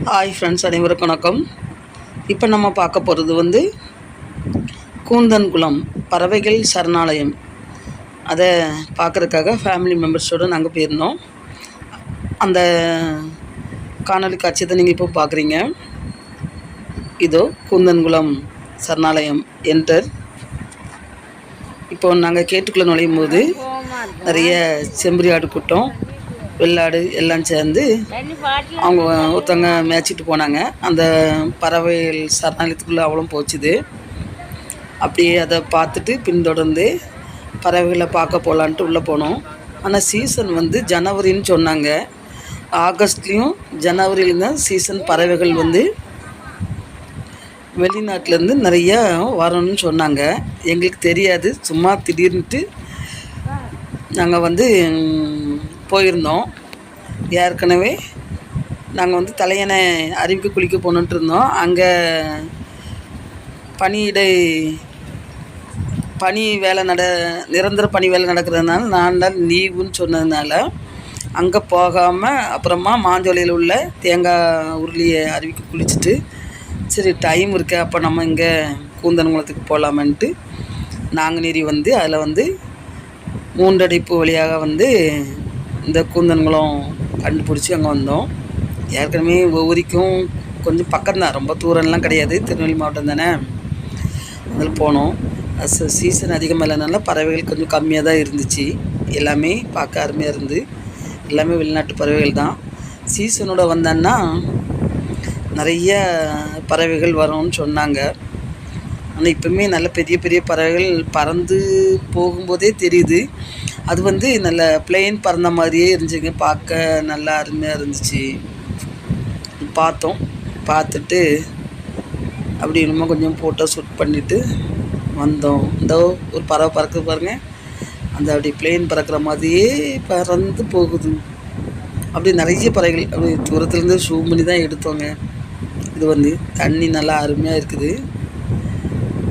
Hi friends, அனைவருக்கும் வணக்கம். இப்போ நம்ம பார்க்க போகிறது வந்து கூந்தன்குளம் பறவைகள் சரணாலயம். அதை பார்க்குறதுக்காக ஃபேமிலி மெம்பர்ஸோடு நாங்கள் போயிருந்தோம். அந்த காணொலி காட்சியை தான் நீங்கள் இப்போ பார்க்குறீங்க. இதோ கூந்தன்குளம் சரணாலயம் என்டர். இப்போ நாங்கள் கேட்டுக்குள்ளே நுழையும் போது நிறைய செம்பரி ஆடு கூட்டம், வெள்ளாடு எல்லாம் சேர்ந்து அவங்க ஒருத்தவங்க மேய்ச்சிட்டு போனாங்க. அந்த பறவைகள் சரணாலயத்துக்குள்ளே அவ்வளோ போச்சுது. அப்படியே அதை பார்த்துட்டு பின்தொடர்ந்து பறவைகளை பார்க்க போகலான்ட்டு உள்ளே போனோம். ஆனால் சீசன் வந்து ஜனவரின்னு சொன்னாங்க. ஆகஸ்ட்லேயும் ஜனவரியிலும் தான் சீசன். பறவைகள் வந்து வெளிநாட்டிலேருந்து நிறையா வரணும்னு சொன்னாங்க. எங்களுக்கு தெரியாது, சும்மா திடீர்னுட்டு நாங்கள் வந்து போயிருந்தோம். ஏற்கனவே நாங்கள் வந்து தலையணை அருவிக்கு குளிக்க போகணுன்ட்டு இருந்தோம். அங்கே பனி வேலை நிரந்தர பனி வேலை நடக்கிறதுனால 4 நாள் லீவுன்னு சொன்னதுனால அங்கே போகாமல் அப்புறமா மாஞ்சோலையில் உள்ள தேங்காய் உருளியை அருவிக்கு குளிச்சுட்டு, சரி டைம் இருக்கு, அப்போ நம்ம இங்கே கூந்தன்குளத்துக்கு போகலாமன்ட்டு நாங்குநேரி வந்து அதில் வந்து 3 அடைப்பு வழியாக வந்து இந்த கூந்தன்குளம் கண்டுபிடிச்சி அங்கே வந்தோம். ஏற்கனவே ஒவ்வொருக்கும் கொஞ்சம் பக்கம்தான், ரொம்ப தூரம்லாம் கிடையாது, திருநெல்வேலி மாவட்டம் தானே. அதில் போனோம். சீசன் அதிகமாக இல்லைனால பறவைகள் கொஞ்சம் கம்மியாக தான் இருந்துச்சு. எல்லாமே பார்க்க அருமையாக இருந்து, எல்லாமே வெளிநாட்டு பறவைகள் தான். சீசனோட வந்தோன்னா நிறைய பறவைகள் வரும்னு சொன்னாங்க. ஆனால் இப்போவுமே நல்ல பெரிய பெரிய பறவைகள் பறந்து போகும்போதே தெரியுது. அது வந்து நல்ல பிளெயின் பறந்த மாதிரியே இருந்துச்சுங்க. பார்க்க நல்லா அருமையாக இருந்துச்சு. பார்த்துட்டு அப்படி இன்னும் கொஞ்சம் ஃபோட்டோ ஷூட் பண்ணிவிட்டு வந்தோம். இந்த ஒரு பறவை பறக்குது பாருங்கள், அந்த அப்படி பிளெயின் பறக்கிற மாதிரியே பறந்து போகுது. அப்படி நிறைய பறவைகள் அப்படி தூரத்துலேருந்து ஷூம் பண்ணி தான் எடுத்தோங்க. இது வந்து தண்ணி நல்லா அருமையாக இருக்குது.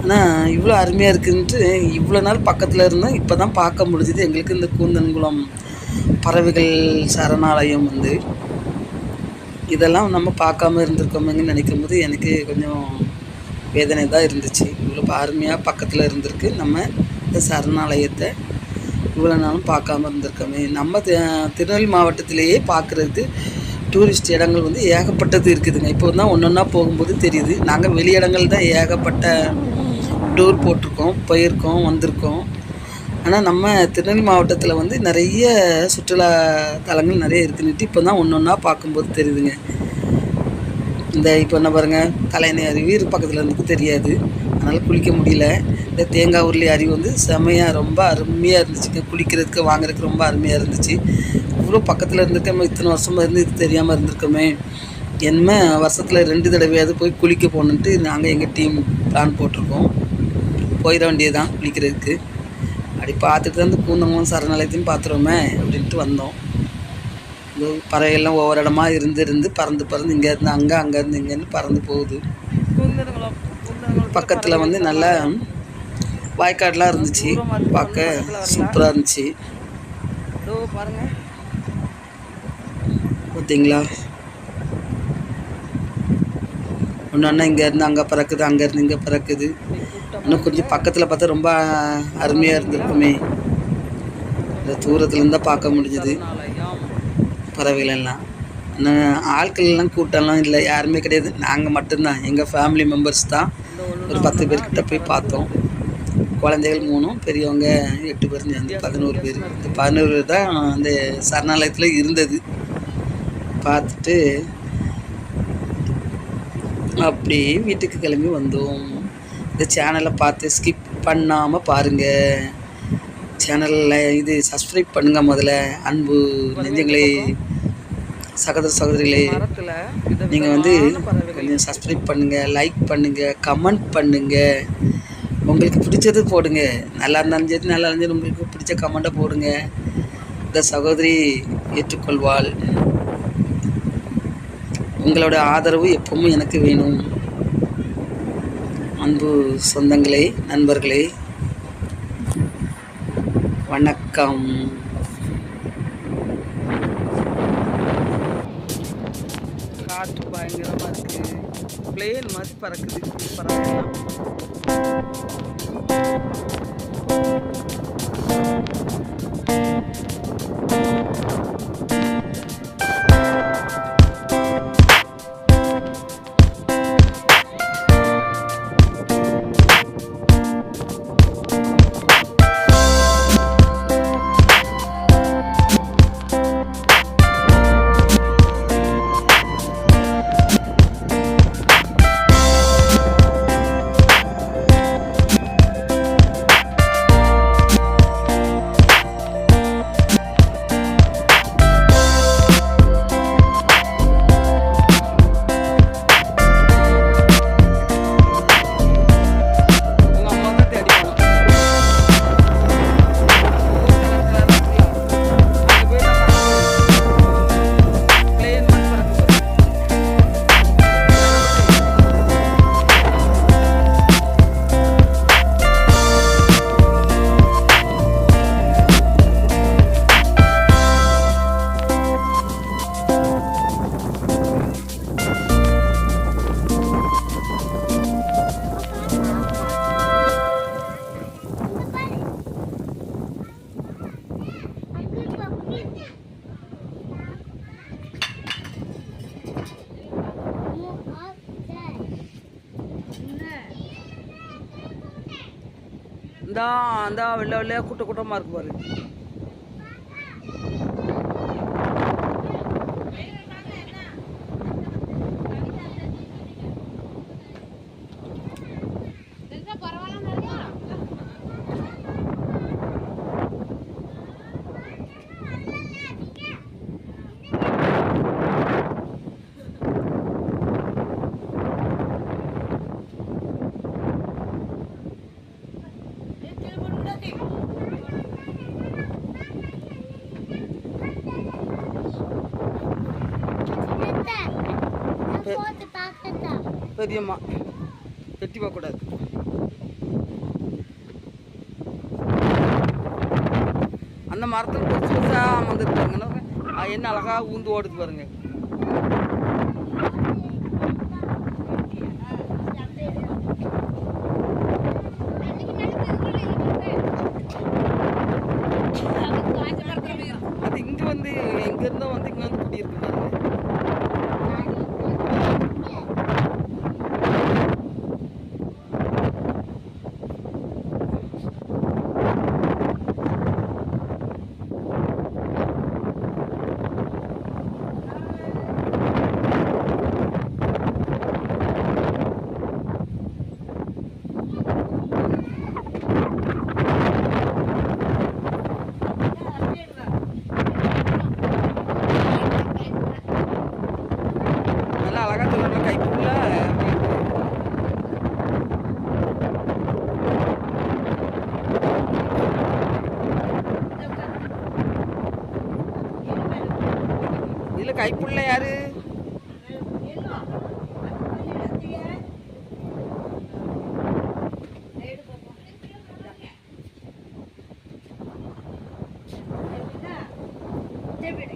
ஆனால் இவ்வளோ அருமையாக இருக்குதுன்ட்டு இவ்வளோ நாள் பக்கத்தில் இருந்தோம். இப்போ தான் பார்க்க முடிஞ்சுது எங்களுக்கு இந்த கூந்தன்குளம் பறவைகள் சரணாலயம் வந்து. இதெல்லாம் நம்ம பார்க்காம இருந்திருக்கோமேன்னு நினைக்கும் போது எனக்கு கொஞ்சம் வேதனை தான் இருந்துச்சு. இவ்வளோ அருமையாக பக்கத்தில் இருந்திருக்கு நம்ம இந்த சரணாலயத்தை. இவ்வளோ நாளும் பார்க்காம இருந்திருக்கோமே. நம்ம திருநெல்வேலி மாவட்டத்திலேயே பார்க்குறது டூரிஸ்ட் இடங்கள் வந்து ஏகப்பட்டது இருக்குதுங்க. இப்போ தான் ஒன்று ஒன்றா போகும்போது தெரியுது. நாங்கள் வெளி இடங்கள் தான் ஏகப்பட்ட டூர் போயிருக்கோம் வந்திருக்கோம். ஆனால் நம்ம திருநெல்வேலி மாவட்டத்தில் வந்து நிறைய சுற்றுலா தலங்கள் நிறைய இருக்குன்னுட்டு இப்போ தான் ஒன்று ஒன்றா பார்க்கும்போது தெரியுதுங்க. இந்த இப்போ என்ன பாருங்கள், தலையணை அருவி பக்கத்தில் இருந்துக்கு தெரியாது, அதனால் குளிக்க முடியல. இந்த தேங்காய் உருளி அருவி வந்து செமையாக ரொம்ப அருமையாக இருந்துச்சுங்க. குளிக்கிறதுக்கு வாங்குறதுக்கு ரொம்ப அருமையாக இருந்துச்சு. இவ்வளோ பக்கத்தில் இருந்திருக்கோமே, இத்தனை வருஷமாக இருந்து இது தெரியாமல் இருந்திருக்கோமே. என்ன வருஷத்தில் 2 தடவையாவது போய் குளிக்க போகணுன்ட்டு நாங்கள் எங்கள் டீம் பிளான் போட்டிருக்கோம். போயிட வேண்டியதுதான் குளிக்கிறதுக்கு. அப்படி பார்த்துட்டு தான் இந்த கூந்தன்குளம் சரணாலயத்தையும் பார்த்துருவோமே அப்படின்ட்டு வந்தோம். இந்த பறவைகள்லாம் ஒவ்வொரு இடமா இருந்து பறந்து இங்கேருந்து அங்கேருந்து இங்கேருந்து பறந்து போகுது. பக்கத்தில் வந்து நல்லா வாய்க்காடெலாம் இருந்துச்சு, பார்க்க சூப்பராக இருந்துச்சு. பார்த்தீங்களா, ஒன்று இங்கேருந்து அங்கே பறக்குது, அங்கேருந்து இங்கே பறக்குது. இன்னும் கொஞ்சம் பக்கத்தில் பார்த்தா ரொம்ப அருமையாக இருந்திருக்குமே. இந்த தூரத்துலேருந்து தான் பார்க்க முடிஞ்சுது பறவைகளெல்லாம். ஆனால் ஆட்கள்லாம் கூட்டம்லாம் இல்லை, யாருமே கிடையாது. நாங்கள் மட்டும்தான், எங்கள் ஃபேமிலி மெம்பர்ஸ் தான். ஒரு 10 பேர்கிட்ட போய் பார்த்தோம். குழந்தைகள் 3, பெரியவங்க 8 பேர், சேர்ந்து 11 பேர். இந்த 11 பேர் தான் அந்த சரணாலயத்தில் இருந்தது. பார்த்துட்டு அப்படியே வீட்டுக்கு கிளம்பி வந்தோம். இந்த சேனலை பார்த்து ஸ்கிப் பண்ணாமல் பாருங்கள். சேனலில் இது சப்ஸ்கிரைப் பண்ணுங்கள். முதல்ல அன்பு நெஞ்சங்களே, சகோதரிகளே, நீங்கள் வந்து கொஞ்சம் சப்ஸ்கிரைப் பண்ணுங்கள், லைக் பண்ணுங்கள், கமெண்ட் பண்ணுங்கள். உங்களுக்கு பிடிச்சது போடுங்க. நல்லா இருந்தாலும் சரி, நல்லா இருந்தாலும் உங்களுக்கு பிடிச்ச கமெண்ட்டை போடுங்க. இந்த சகோதரி ஏற்றுக்கொள்வாள். உங்களோட ஆதரவு எப்பவும் எனக்கு வேணும். அன்பு சொந்தங்களே, நண்பர்களே, வணக்கம். காற்று பயங்கரமாக இருக்குது. பிளேன் மாதிரி பறக்குது பறவைலாம். இந்த வெள்ளை வெள்ளையாக கூட்டமாக இருக்கு பாரு. பெரியம்மா வெட்டி போகக்கூடாது. அந்த மரத்தில் புதுசு புதுசாக வந்துருக்காங்க. என்ன அழகா ஊந்து ஓடுது பாருங்க. அது இங்கே வந்து எங்கேருந்தோ வந்து இங்கே வந்து குடியிருக்கு பாருங்க. இதில் கைப்புள்ள யாரு? David.